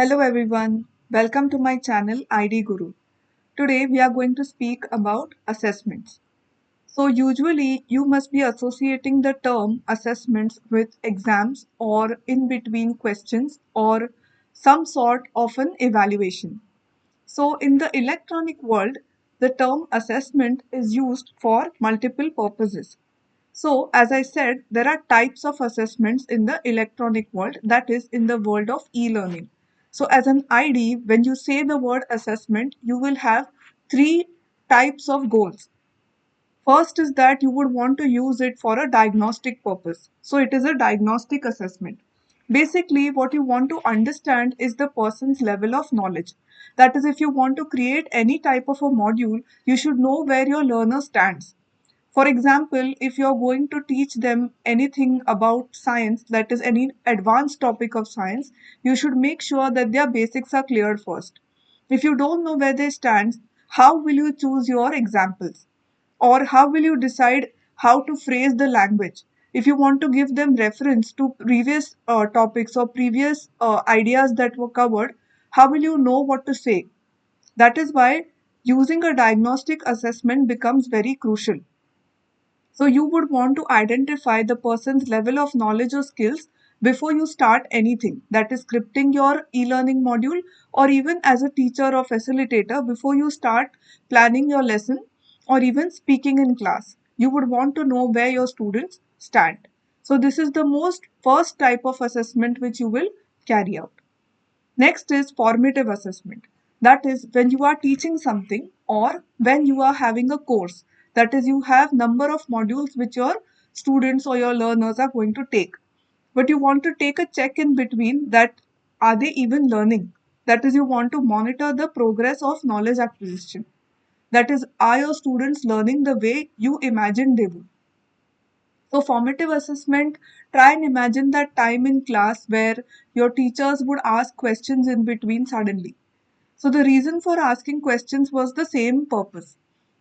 Hello everyone, welcome to my channel ID Guru. Today we are going to speak about assessments. So usually you must be associating the term assessments with exams or in between questions or some sort of an evaluation. So in the electronic world, the term assessment is used for multiple purposes. So, as I said, there are types of assessments in the electronic world, that is, in the world of e learning. So, as an ID, when you say the word assessment, you will have three types of goals. First is that you would want to use it for a diagnostic purpose. So, it is a diagnostic assessment. Basically, what you want to understand is the person's level of knowledge. That is, if you want to create any type of a module, you should know where your learner stands. For example, if you're going to teach them anything about science, that is any advanced topic of science, you should make sure that their basics are cleared first. If you don't know where they stand, how will you choose your examples? Or how will you decide how to phrase the language? If you want to give them reference to previous topics or previous ideas that were covered, how will you know what to say? That is why using a diagnostic assessment becomes very crucial. So you would want to identify the person's level of knowledge or skills before you start anything, that is scripting your e-learning module or even as a teacher or facilitator before you start planning your lesson or even speaking in class. You would want to know where your students stand. So this is the most first type of assessment which you will carry out. Next is formative assessment. That is when you are teaching something or when you are having a course. That is you have number of modules which your students or your learners are going to take. But you want to take a check in between that are they even learning? That is you want to monitor the progress of knowledge acquisition. That is are your students learning the way you imagined they would? So, formative assessment, try and imagine that time in class where your teachers would ask questions in between suddenly. So, the reason for asking questions was the same purpose.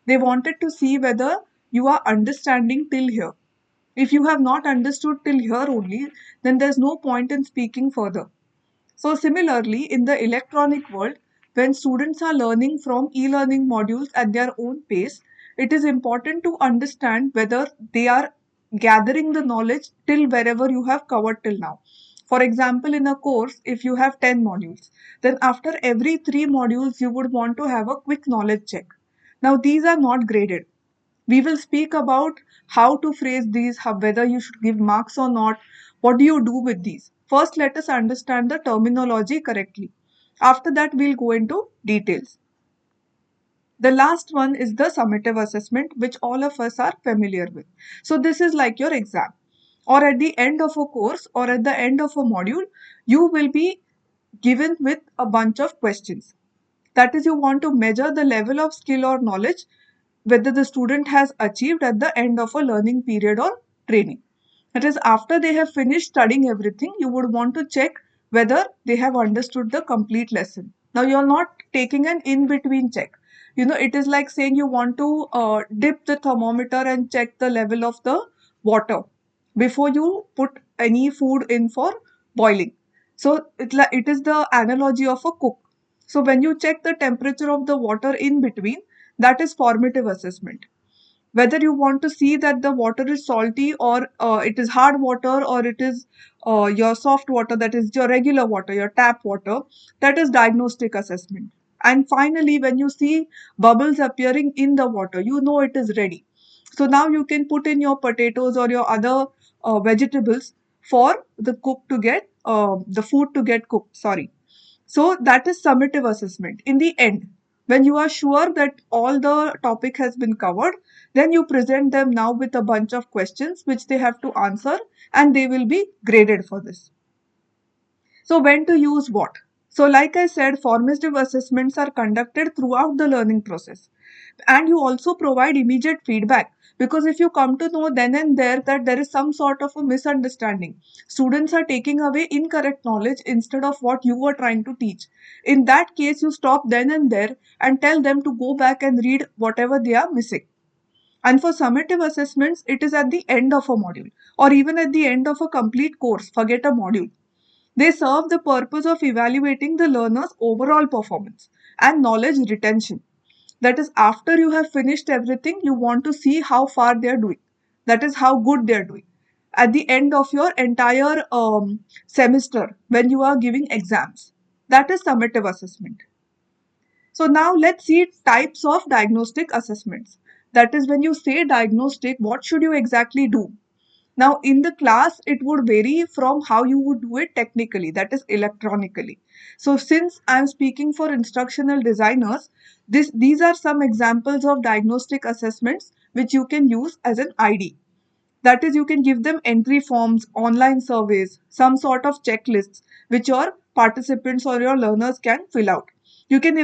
They wanted to see whether you are understanding till here. If you have not understood till here only, then there's no point in speaking further. So, similarly, in the electronic world, when students are learning from e learning modules at their own pace, it is important to understand whether they are gathering the knowledge till wherever you have covered till now. For example, in a course, if you have 10 modules, then after every 3 modules, you would want to have a quick knowledge check. Now, these are not graded. We will speak about how to phrase these, whether you should give marks or not. What do you do with these? First, let us understand the terminology correctly. After that, we'll go into details. The last one is the summative assessment, which all of us are familiar with. So, this is like your exam. Or at the end of a course or at the end of a module, you will be given with a bunch of questions. That is, you want to measure the level of skill or knowledge whether the student has achieved at the end of a learning period or training. That is, after they have finished studying everything, you would want to check whether they have understood the complete lesson. Now, you're not taking an in between check. It is like saying you want to dip the thermometer and check the level of the water before you put any food in for boiling. So, it is the analogy of a cook. So, when you check the temperature of the water in between, that is formative assessment. Whether you want to see that the water is salty or it is hard water or it is your soft water, that is your regular water, your tap water, that is diagnostic assessment. And finally, when you see bubbles appearing in the water, you know it is ready. So now you can put in your potatoes or your other vegetables for the cook to get the food to get cooked. Sorry. So that is summative assessment. In the end, when you are sure that all the topic has been covered, then you present them now with a bunch of questions which they have to answer and they will be graded for this. So when to use what? So like I said, formative assessments are conducted throughout the learning process. And you also provide immediate feedback because if you come to know then and there that there is some sort of a misunderstanding, students are taking away incorrect knowledge instead of what you were trying to teach. In that case, you stop then and there and tell them to go back and read whatever they are missing. And for summative assessments, it is at the end of a module or even at the end of a complete course. Forget a module. They serve the purpose of evaluating the learner's overall performance and knowledge retention. That is, after you have finished everything, you want to see how far they are doing. That is, how good they are doing. At the end of your entire semester, when you are giving exams, that is summative assessment. So now let's see types of diagnostic assessments. That is, when you say diagnostic, what should you exactly do? Now, in the class, it would vary from how you would do it technically, that is electronically. So, since I'm speaking for instructional designers, these are some examples of diagnostic assessments which you can use as an ID. That is, you can give them entry forms, online surveys, some sort of checklists which your participants or your learners can fill out. You can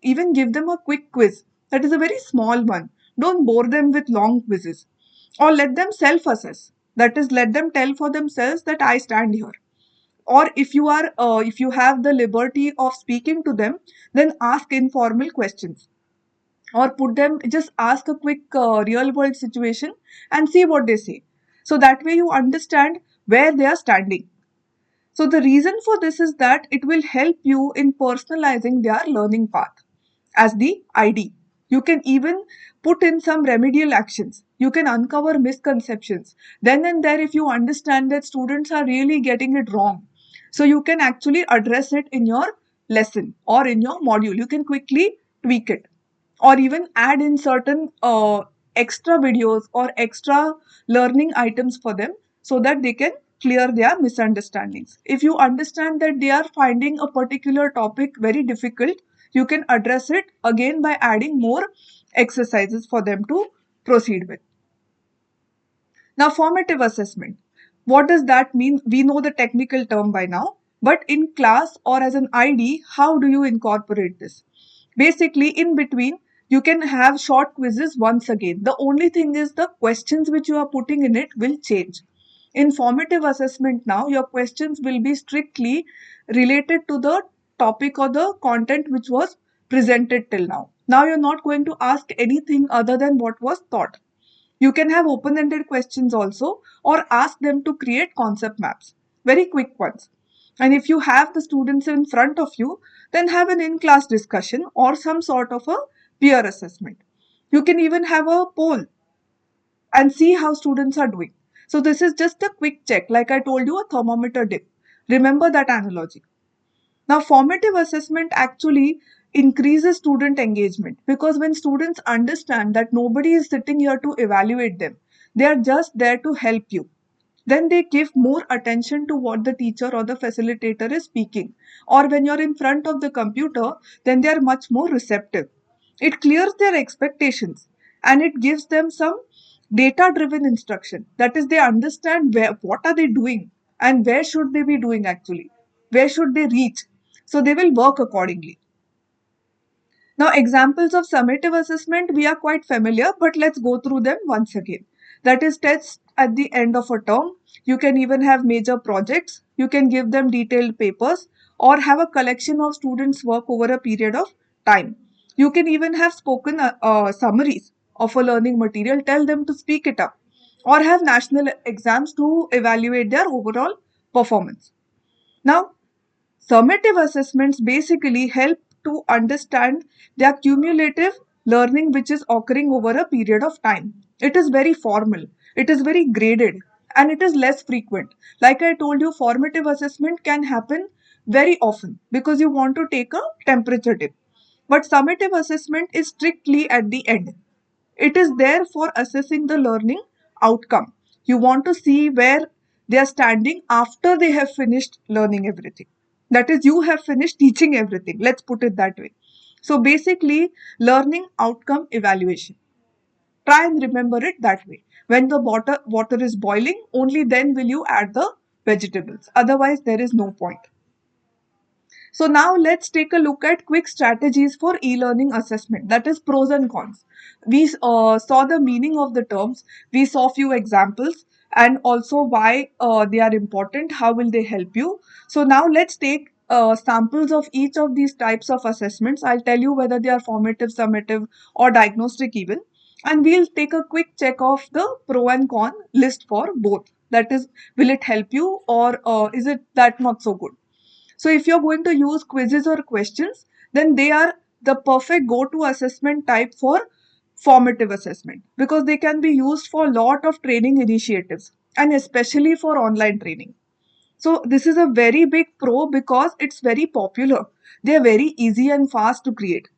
even give them a quick quiz. That is a very small one. Don't bore them with long quizzes. Or let them self assess. That is, let them tell for themselves that I stand here. Or if you have the liberty of speaking to them, then ask informal questions, or put them, just ask a quick real world situation and see what they say. So that way you understand where they are standing. So the reason for this is that it will help you in personalizing their learning path. As the ID, you can even put in some remedial actions. You can uncover misconceptions. Then and there, if you understand that students are really getting it wrong, so you can actually address it in your lesson or in your module. You can quickly tweak it, or even add in certain extra videos or extra learning items for them, so that they can clear their misunderstandings. If you understand that they are finding a particular topic very difficult, you can address it again by adding more exercises for them to proceed with. Now, formative assessment. What does that mean? We know the technical term by now, but in class or as an ID, how do you incorporate this? Basically, in between, you can have short quizzes once again. The only thing is the questions which you are putting in it will change. In formative assessment now, your questions will be strictly related to the topic or the content which was presented till now. Now you're not going to ask anything other than what was taught. You can have open ended questions also, or ask them to create concept maps, very quick ones. And if you have the students in front of you, then have an in class discussion or some sort of a peer assessment. You can even have a poll and see how students are doing. So, this is just a quick check, like I told you, a thermometer dip. Remember that analogy. Now, formative assessment actually increases student engagement, because when students understand that nobody is sitting here to evaluate them, they are just there to help you, then they give more attention to what the teacher or the facilitator is speaking. Or when you're in front of the computer, then they are much more receptive. It clears their expectations and it gives them some data driven instruction. That is, they understand what are they doing and where should they be doing actually, where should they reach. So they will work accordingly. Now, examples of summative assessment, we are quite familiar, but let's go through them once again. That is, tests at the end of a term. You can even have major projects. You can give them detailed papers or have a collection of students' work over a period of time. You can even have spoken summaries of a learning material, tell them to speak it up, or have national exams to evaluate their overall performance. Now, summative assessments basically help to understand the cumulative learning which is occurring over a period of time. It is very formal, it is very graded, and it is less frequent. Like I told you, formative assessment can happen very often because you want to take a temperature dip. But summative assessment is strictly at the end. It is there for assessing the learning outcome. You want to see where they are standing after they have finished learning everything. That is, you have finished teaching everything. Let's put it that way. So, basically, learning outcome evaluation. Try and remember it that way. When the water is boiling, only then will you add the vegetables. Otherwise, there is no point. So now let's take a look at quick strategies for e-learning assessment. That is pros and cons. We saw the meaning of the terms. We saw few examples and also why they are important. How will they help you? So now let's take samples of each of these types of assessments. I'll tell you whether they are formative, summative, or diagnostic even. And we'll take a quick check of the pro and con list for both. That is, will it help you or is it that not so good? So if you're going to use quizzes or questions, then they are the perfect go-to assessment type for formative assessment, because they can be used for a lot of training initiatives and especially for online training. So this is a very big pro because it's very popular. They are very easy and fast to create.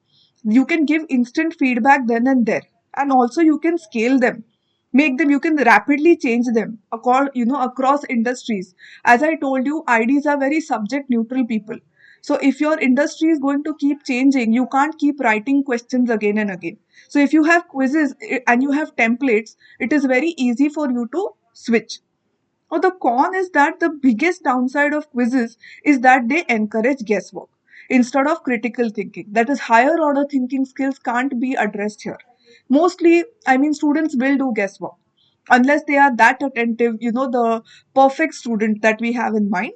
You can give instant feedback then and there, and also you can scale them, make them, you can rapidly change them across industries. As I told you, IDs are very subject neutral people. So if your industry is going to keep changing, you can't keep writing questions again and again. So if you have quizzes and you have templates, it is very easy for you to switch. Or the con is that the biggest downside of quizzes is that they encourage guesswork instead of critical thinking. That is, higher order thinking skills can't be addressed here. Mostly, I mean, students will do guesswork unless they are that attentive, the perfect student that we have in mind.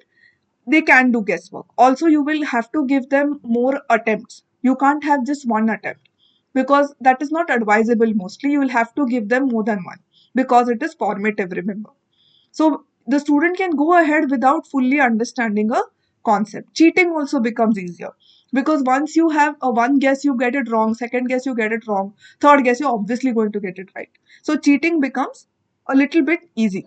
They can do guesswork. Also, you will have to give them more attempts. You can't have just one attempt because that is not advisable. Mostly, you will have to give them more than one because it is formative, remember. So the student can go ahead without fully understanding a concept. Cheating also becomes easier because once you have a one guess, you get it wrong, second guess, you get it wrong, third guess, you're obviously going to get it right. So cheating becomes a little bit easy.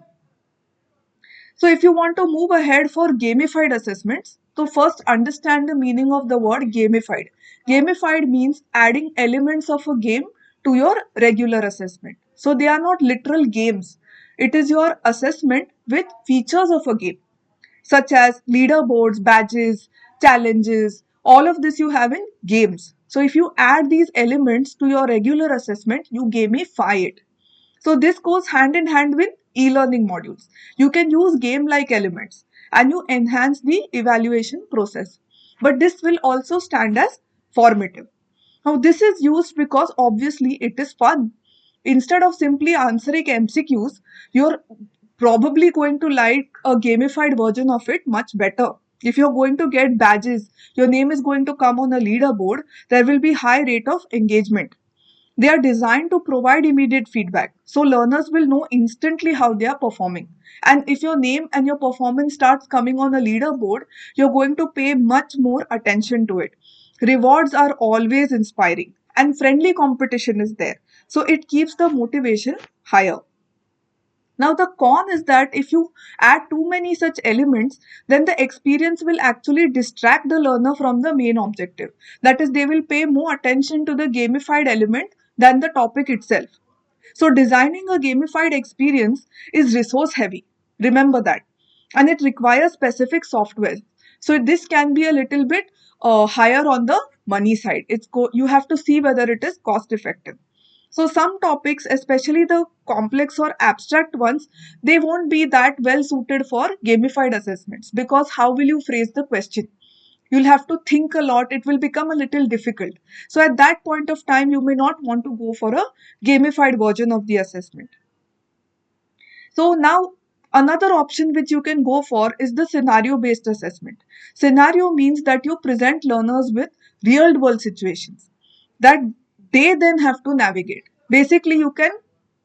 So if you want to move ahead for gamified assessments, so first understand the meaning of the word gamified. Gamified means adding elements of a game to your regular assessment. So they are not literal games. It is your assessment with features of a game, such as leaderboards, badges, challenges. All of this you have in games. So if you add these elements to your regular assessment, you gamify it. So this goes hand in hand with e-learning modules. You can use game-like elements and you enhance the evaluation process. But this will also stand as formative. Now this is used because obviously it is fun. Instead of simply answering MCQs, you're probably going to like a gamified version of it much better. If you're going to get badges, your name is going to come on a leaderboard, there will be high rate of engagement. They are designed to provide immediate feedback. So learners will know instantly how they are performing. And if your name and your performance starts coming on a leaderboard, you're going to pay much more attention to it. Rewards are always inspiring and friendly competition is there. So it keeps the motivation higher. Now, the con is that if you add too many such elements, then the experience will actually distract the learner from the main objective. That is, they will pay more attention to the gamified element than the topic itself. So, designing a gamified experience is resource heavy. Remember that. And it requires specific software. So, this can be a little bit higher on the money side. You have to see whether it is cost effective. So some topics, especially the complex or abstract ones, they won't be that well suited for gamified assessments because how will you phrase the question? You'll have to think a lot. It will become a little difficult. So at that point of time, you may not want to go for a gamified version of the assessment. So now another option which you can go for is the scenario based assessment. Scenario means that you present learners with real world situations that they then have to navigate. Basically, you can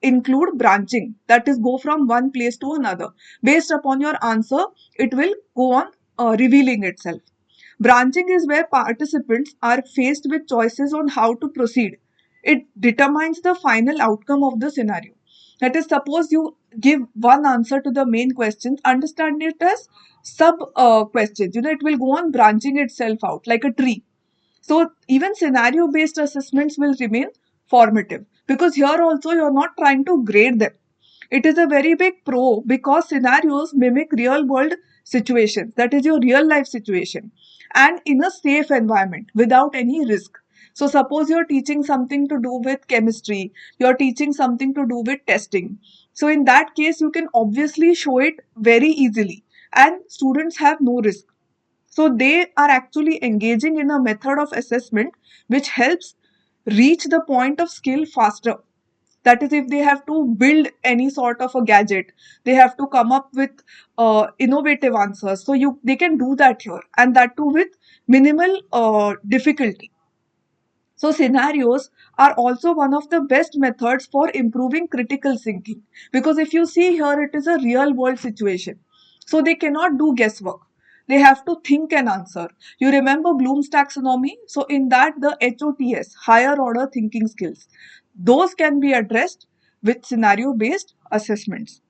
include branching, that is, go from one place to another. Based upon your answer, it will go on revealing itself. Branching is where participants are faced with choices on how to proceed. It determines the final outcome of the scenario. That is, suppose you give one answer to the main questions, understand it as sub questions. It will go on branching itself out like a tree. So even scenario based assessments will remain formative because here also you're not trying to grade them. It is a very big pro because scenarios mimic real world situations, that is your real life situation, and in a safe environment without any risk. So suppose you're teaching something to do with chemistry, you're teaching something to do with testing. So in that case, you can obviously show it very easily and students have no risk. So they are actually engaging in a method of assessment which helps reach the point of skill faster. That is, if they have to build any sort of a gadget, they have to come up with innovative answers. So they can do that here, and that too with minimal difficulty. So scenarios are also one of the best methods for improving critical thinking because if you see here, it is a real world situation. So they cannot do guesswork. They have to think and answer. You remember Bloom's taxonomy? So in that, the HOTS, higher order thinking skills, those can be addressed with scenario based assessments.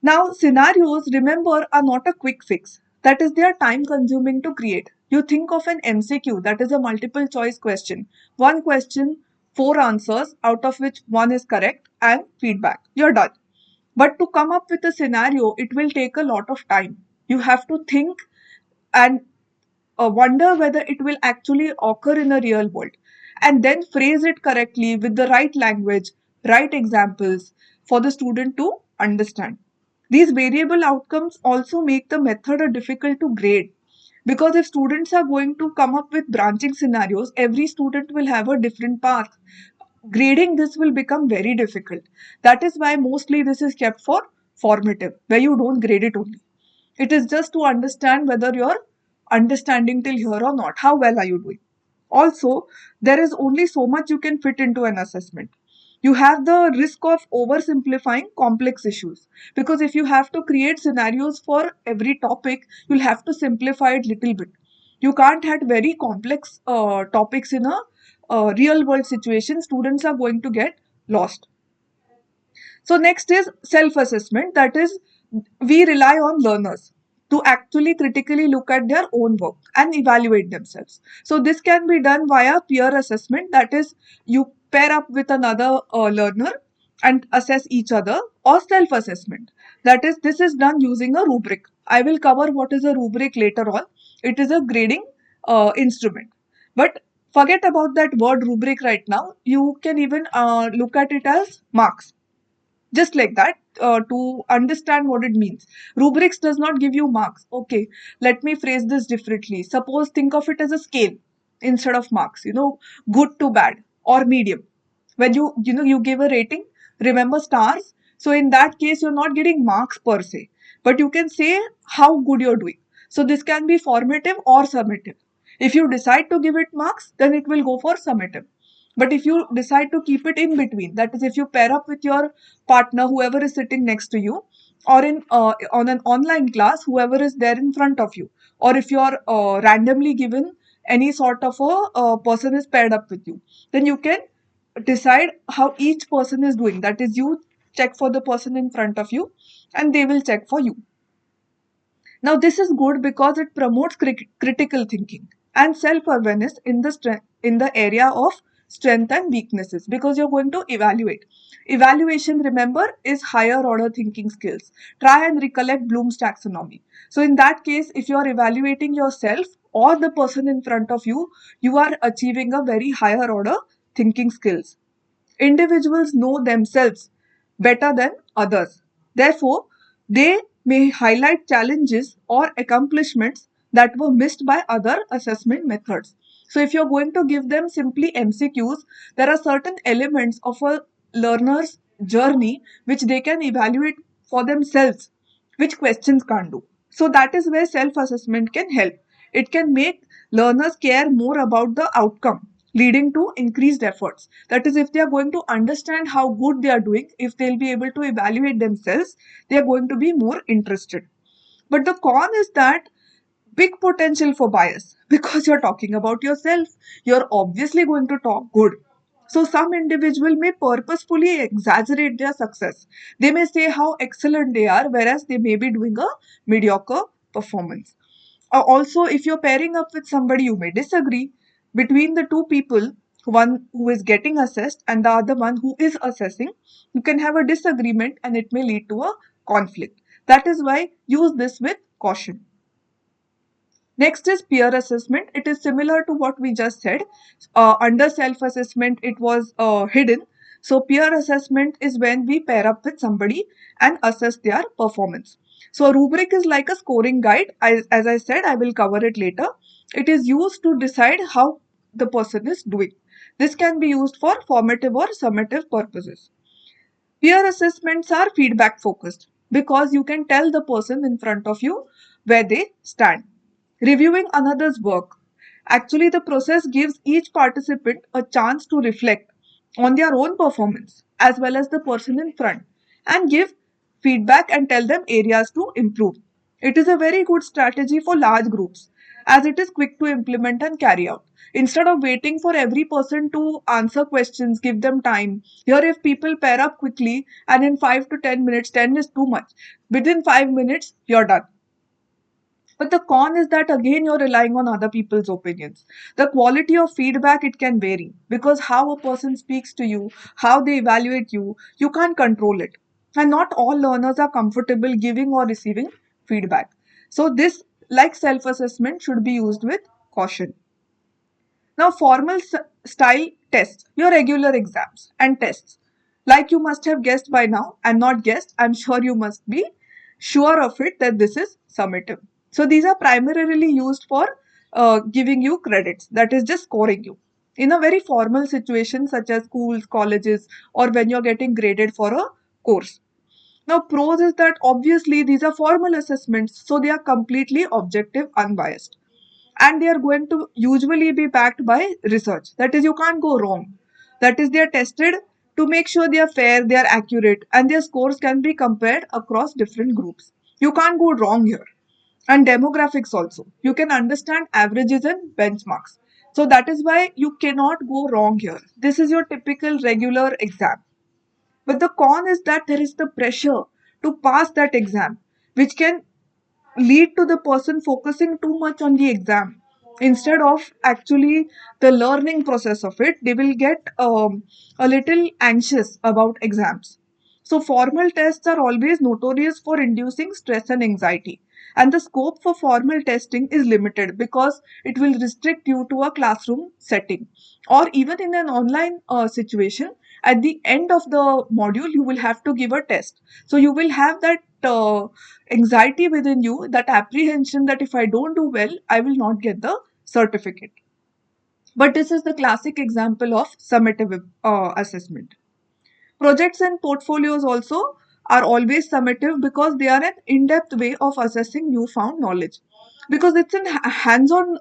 Now, scenarios, remember, are not a quick fix. That is, they are time consuming to create. You think of an MCQ, that is a multiple choice question. One question, four answers, out of which one is correct, and feedback. You're done. But to come up with a scenario, it will take a lot of time. You have to think and wonder whether it will actually occur in a real world, and then phrase it correctly with the right language, right examples for the student to understand. These variable outcomes also make the method difficult to grade, because if students are going to come up with branching scenarios, every student will have a different path. Grading this will become very difficult. That is why mostly this is kept for formative, where you don't grade it only. It is just to understand whether you're understanding till here or not. How well are you doing? Also, there is only so much you can fit into an assessment. You have the risk of oversimplifying complex issues, because if you have to create scenarios for every topic, you'll have to simplify it little bit. You can't have very complex topics in a real world situation. Students are going to get lost. So next is self-assessment. That is, we rely on learners to actually critically look at their own work and evaluate themselves. So this can be done via peer assessment. That is, you pair up with another learner and assess each other, or self-assessment. That is, this is done using a rubric. I will cover what is a rubric later on. It is a grading instrument. But forget about that word rubric right now. You can even look at it as marks, just like that, to understand what it means. Rubrics does not give you marks. Okay, let me phrase this differently. Suppose, think of it as a scale instead of marks. Good to bad or medium. When you give a rating, remember stars. So in that case, you're not getting marks per se, but you can say how good you're doing. So this can be formative or summative. If you decide to give it marks, then it will go for summative. But if you decide to keep it in between, that is, if you pair up with your partner, whoever is sitting next to you, or in on an online class, whoever is there in front of you, or if you are randomly given any sort of a person is paired up with you, then you can decide how each person is doing. That is, you check for the person in front of you, and they will check for you. Now, this is good because it promotes critical thinking and self-awareness in the area of strength and weaknesses, because you're going to evaluate. Evaluation, remember, is higher order thinking skills. Try and recollect Bloom's taxonomy. So in that case, if you are evaluating yourself or the person in front of you, you are achieving a very higher order thinking skills. Individuals know themselves better than others. Therefore, they may highlight challenges or accomplishments that were missed by other assessment methods. So, if you're going to give them simply MCQs, there are certain elements of a learner's journey which they can evaluate for themselves, which questions can't do. So, that is where self assessment can help. It can make learners care more about the outcome, leading to increased efforts. That is, if they are going to understand how good they are doing, if they'll be able to evaluate themselves, they are going to be more interested. But the con is that big potential for bias, because you're talking about yourself. You're obviously going to talk good. So some individual may purposefully exaggerate their success. They may say how excellent they are, whereas they may be doing a mediocre performance. Also, if you're pairing up with somebody, you may disagree. Between the two people, one who is getting assessed and the other one who is assessing, you can have a disagreement and it may lead to a conflict. That is why use this with caution. Next is peer assessment. It is similar to what we just said. Under self assessment, it was hidden. So, peer assessment is when we pair up with somebody and assess their performance. So, a rubric is like a scoring guide. As I said, I will cover it later. It is used to decide how the person is doing. This can be used for formative or summative purposes. Peer assessments are feedback focused, because you can tell the person in front of you where they stand. Reviewing another's work. Actually, the process gives each participant a chance to reflect on their own performance as well as the person in front, and give feedback and tell them areas to improve. It is a very good strategy for large groups as it is quick to implement and carry out. Instead of waiting for every person to answer questions, give them time. Here, if people pair up quickly and in 5 to 10 minutes, 10 is too much. Within 5 minutes, you're done. But the con is that again you're relying on other people's opinions. The quality of feedback it can vary because how a person speaks to you, how they evaluate you can't control it. And not all learners are comfortable giving or receiving feedback. So this, like self-assessment, should be used with caution. Now, formal style tests, your regular exams and tests. Like you must have guessed by now, and not guessed, I'm sure you must be sure of it that this is summative. So, these are primarily used for giving you credits, that is, just scoring you. In a very formal situation, such as schools, colleges, or when you're getting graded for a course. Now, pros is that obviously these are formal assessments, so they are completely objective, unbiased, and they are going to usually be backed by research. That is, you can't go wrong. That is, they are tested to make sure they are fair, they are accurate, and their scores can be compared across different groups. You can't go wrong here. And demographics also, you can understand averages and benchmarks, so that is why you cannot go wrong here. This is your typical regular exam. But the con is that there is the pressure to pass that exam, which can lead to the person focusing too much on the exam instead of actually the learning process of it. They will get a little anxious about exams. So formal tests are always notorious for inducing stress and anxiety, and the scope for formal testing is limited because it will restrict you to a classroom setting or even in an online situation. At the end of the module you will have to give a test, so you will have that anxiety within you, that apprehension that if I don't do well, I will not get the certificate. But this is the classic example of summative assessment. Projects and portfolios also are always summative because they are an in-depth way of assessing newfound knowledge. Because it's a hands-on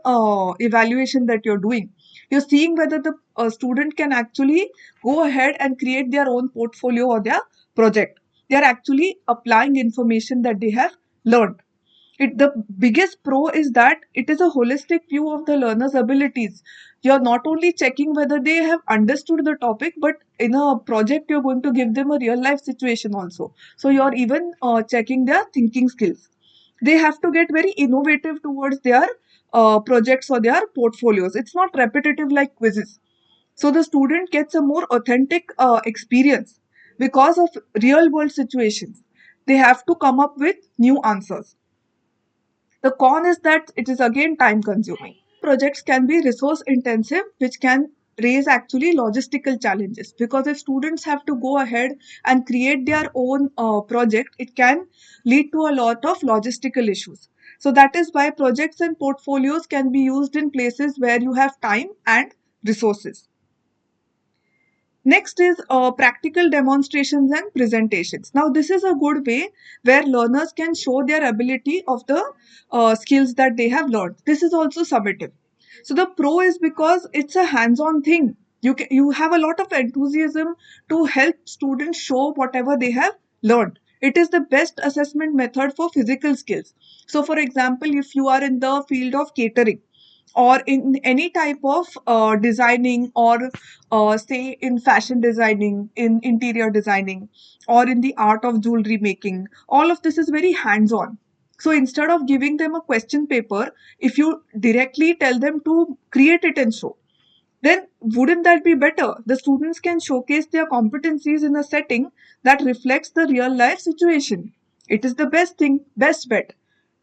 evaluation that you're doing. You're seeing whether the student can actually go ahead and create their own portfolio or their project. They are actually applying information that they have learned. The biggest pro is that it is a holistic view of the learner's abilities. You're not only checking whether they have understood the topic, but in a project you're going to give them a real life situation also, so you're even checking their thinking skills. They have to get very innovative towards their projects or their portfolios. It's not repetitive like quizzes, so the student gets a more authentic experience because of real world situations. They have to come up with new answers. The con is that it is again time consuming. Projects can be resource intensive, which can raise actually logistical challenges, because if students have to go ahead and create their own project, it can lead to a lot of logistical issues. So that is why projects and portfolios can be used in places where you have time and resources. Next is practical demonstrations and presentations. Now, this is a good way where learners can show their ability of the skills that they have learned. This is also summative. So the pro is because it's a hands-on thing. You have a lot of enthusiasm to help students show whatever they have learned. It is the best assessment method for physical skills. So, for example, if you are in the field of catering, or in any type of designing, or say in fashion designing, in interior designing, or in the art of jewelry making, all of this is very hands on. So instead of giving them a question paper, if you directly tell them to create it and show, then wouldn't that be better? The students can showcase their competencies in a setting that reflects the real life situation. It is the best thing, best bet.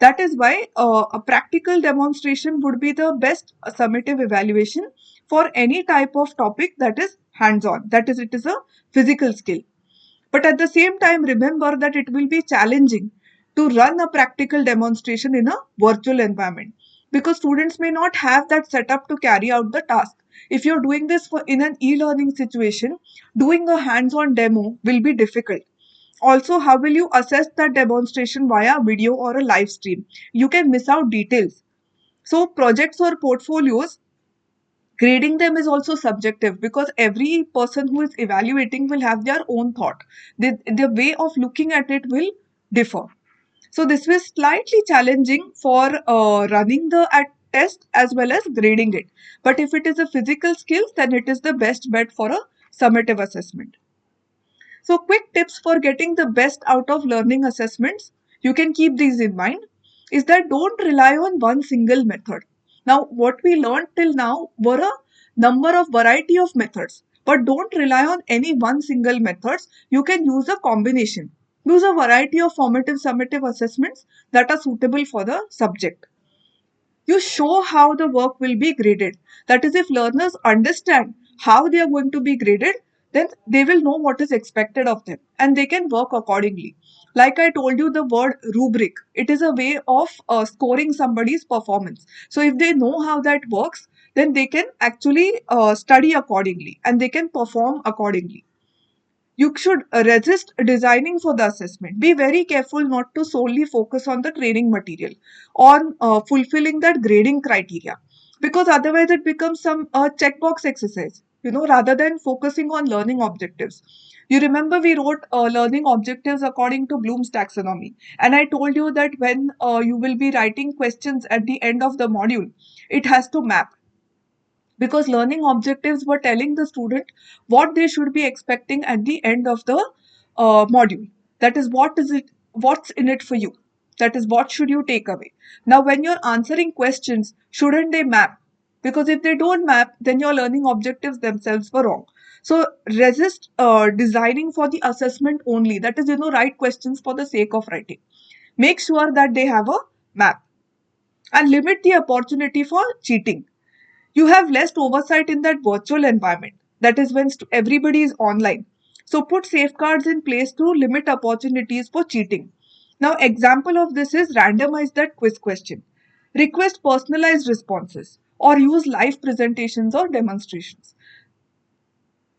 That is why a practical demonstration would be the best summative evaluation for any type of topic that is hands on. That is, it is a physical skill. But at the same time, remember that it will be challenging to run a practical demonstration in a virtual environment, because students may not have that setup to carry out the task. If you're doing this in an e-learning situation, doing a hands-on demo will be difficult. Also, how will you assess that demonstration via video or a live stream? You can miss out details. So projects or portfolios, grading them is also subjective because every person who is evaluating will have their own thought. The way of looking at it will differ. So this was slightly challenging for running the test as well as grading it. But if it is a physical skills, then it is the best bet for a summative assessment. So quick tips for getting the best out of learning assessments, you can keep these in mind, is that don't rely on one single method. Now, what we learned till now were a number of variety of methods, but don't rely on any one single methods. You can use a combination. Use a variety of formative summative assessments that are suitable for the subject. You show how the work will be graded. That is, if learners understand how they are going to be graded, then they will know what is expected of them and they can work accordingly. Like I told you, the word rubric, it is a way of scoring somebody's performance. So if they know how that works, then they can actually study accordingly and they can perform accordingly. You should resist designing for the assessment. Be very careful not to solely focus on the training material, on fulfilling that grading criteria, because otherwise it becomes some checkbox exercise, rather than focusing on learning objectives. You remember we wrote learning objectives according to Bloom's taxonomy, and I told you that when you will be writing questions at the end of the module, it has to map, because learning objectives were telling the student what they should be expecting at the end of the module. That is, what's in it for you, that is what should you take away. Now when you're answering questions, shouldn't they map? Because if they don't map, then your learning objectives themselves were wrong. So resist designing for the assessment only, that is, write questions for the sake of writing. Make sure that they have a map, and limit the opportunity for cheating. You have less oversight in that virtual environment. That is when everybody is online. So put safeguards in place to limit opportunities for cheating. Now, example of this is randomize that quiz question. Request personalized responses or use live presentations or demonstrations.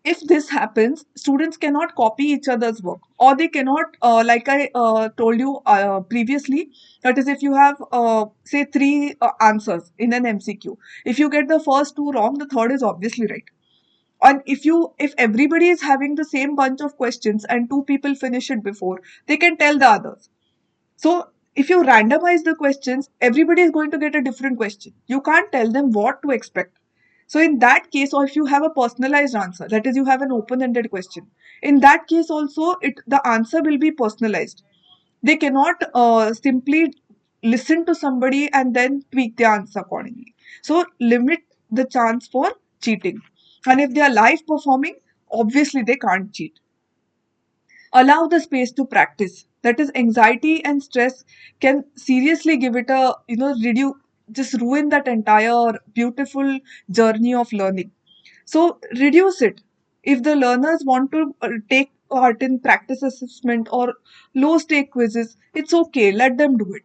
If this happens, students cannot copy each other's work, or they cannot, like I told you previously, that is, if you have, say, three answers in an MCQ, if you get the first two wrong, the third is obviously right. And if everybody is having the same bunch of questions and two people finish it before, they can tell the others. So if you randomize the questions, everybody is going to get a different question. You can't tell them what to expect. So in that case, or if you have a personalized answer, that is, you have an open-ended question, in that case also, the answer will be personalized. They cannot simply listen to somebody and then tweak the answer accordingly. So limit the chance for cheating. And if they are live performing, obviously they can't cheat. Allow the space to practice. That is, anxiety and stress can seriously give it a, reduce, just ruin that entire beautiful journey of learning. So reduce it. If the learners want to take part in practice assessment or low stake quizzes, it's okay, let them do it.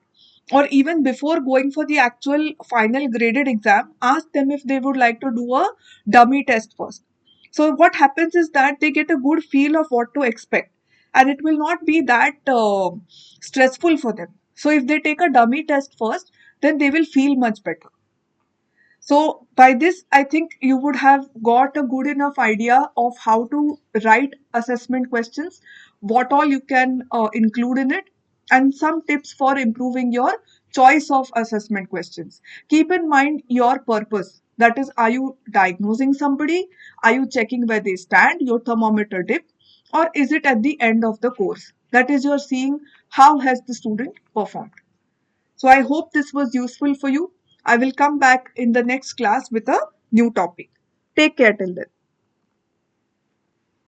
Or even before going for the actual final graded exam, ask them if they would like to do a dummy test first. So what happens is that they get a good feel of what to expect, and it will not be that stressful for them. So if they take a dummy test first, then they will feel much better. So by this, I think you would have got a good enough idea of how to write assessment questions, what all you can include in it, and some tips for improving your choice of assessment questions. Keep in mind your purpose. That is, are you diagnosing somebody? Are you checking where they stand, your thermometer dip? Or is it at the end of the course? That is, you're seeing how has the student performed. So I hope this was useful for you. I will come back in the next class with a new topic. Take care till then.